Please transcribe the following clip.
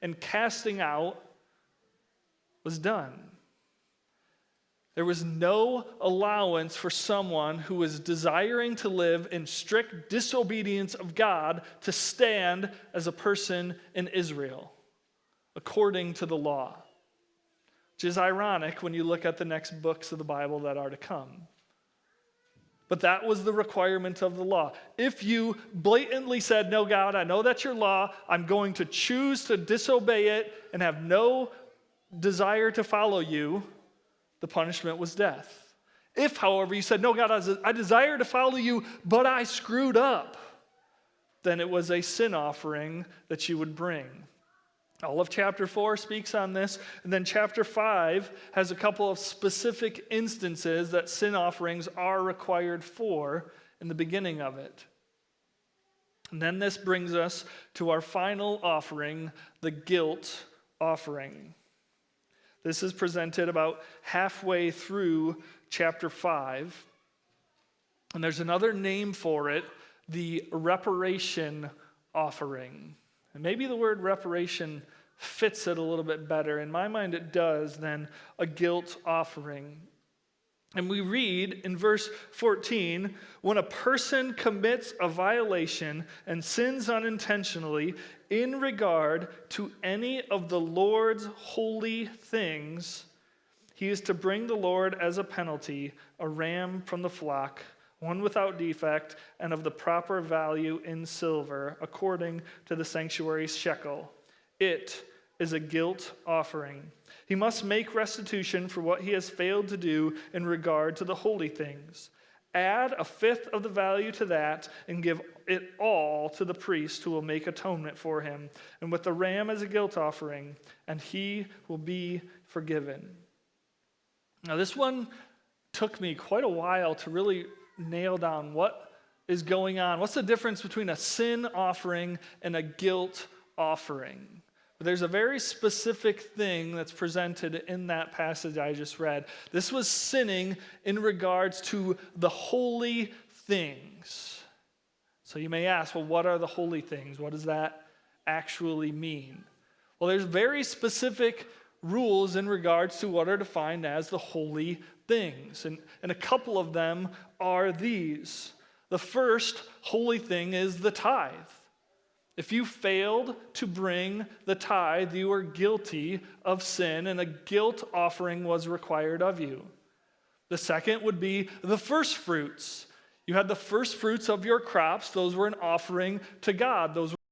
and casting out was done. There was no allowance for someone who was desiring to live in strict disobedience of God to stand as a person in Israel, according to the law. Which is ironic when you look at the next books of the Bible that are to come. But that was the requirement of the law. If you blatantly said, no, God, I know that's your law, I'm going to choose to disobey it and have no desire to follow you, the punishment was death. If, however, you said, no, God, I desire to follow you, but I screwed up, then it was a sin offering that you would bring. All of chapter 4 speaks on this, and then chapter 5 has a couple of specific instances that sin offerings are required for in the beginning of it. And then this brings us to our final offering, the guilt offering. This is presented about halfway through chapter 5, and there's another name for it, the reparation offering. And maybe the word reparation fits it a little bit better. In my mind, it does than a guilt offering. And we read in verse 14, when a person commits a violation and sins unintentionally in regard to any of the Lord's holy things, he is to bring the Lord as a penalty a ram from the flock, one without defect, and of the proper value in silver, according to the sanctuary's shekel. It is a guilt offering. He must make restitution for what he has failed to do in regard to the holy things. Add a fifth of the value to that and give it all to the priest who will make atonement for him, and with the ram as a guilt offering, and he will be forgiven. Now, this one took me quite a while to really nail down what is going on. What's the difference between a sin offering and a guilt offering? But there's a very specific thing that's presented in that passage I just read. This was sinning in regards to the holy things. So you may ask, well, what are the holy things? What does that actually mean? Well, there's very specific rules in regards to what are defined as the holy things. And a couple of them are these. The first holy thing is the tithe. If you failed to bring the tithe, you were guilty of sin, and a guilt offering was required of you. The second would be the first fruits. You had the first fruits of your crops. Those were an offering to God. Those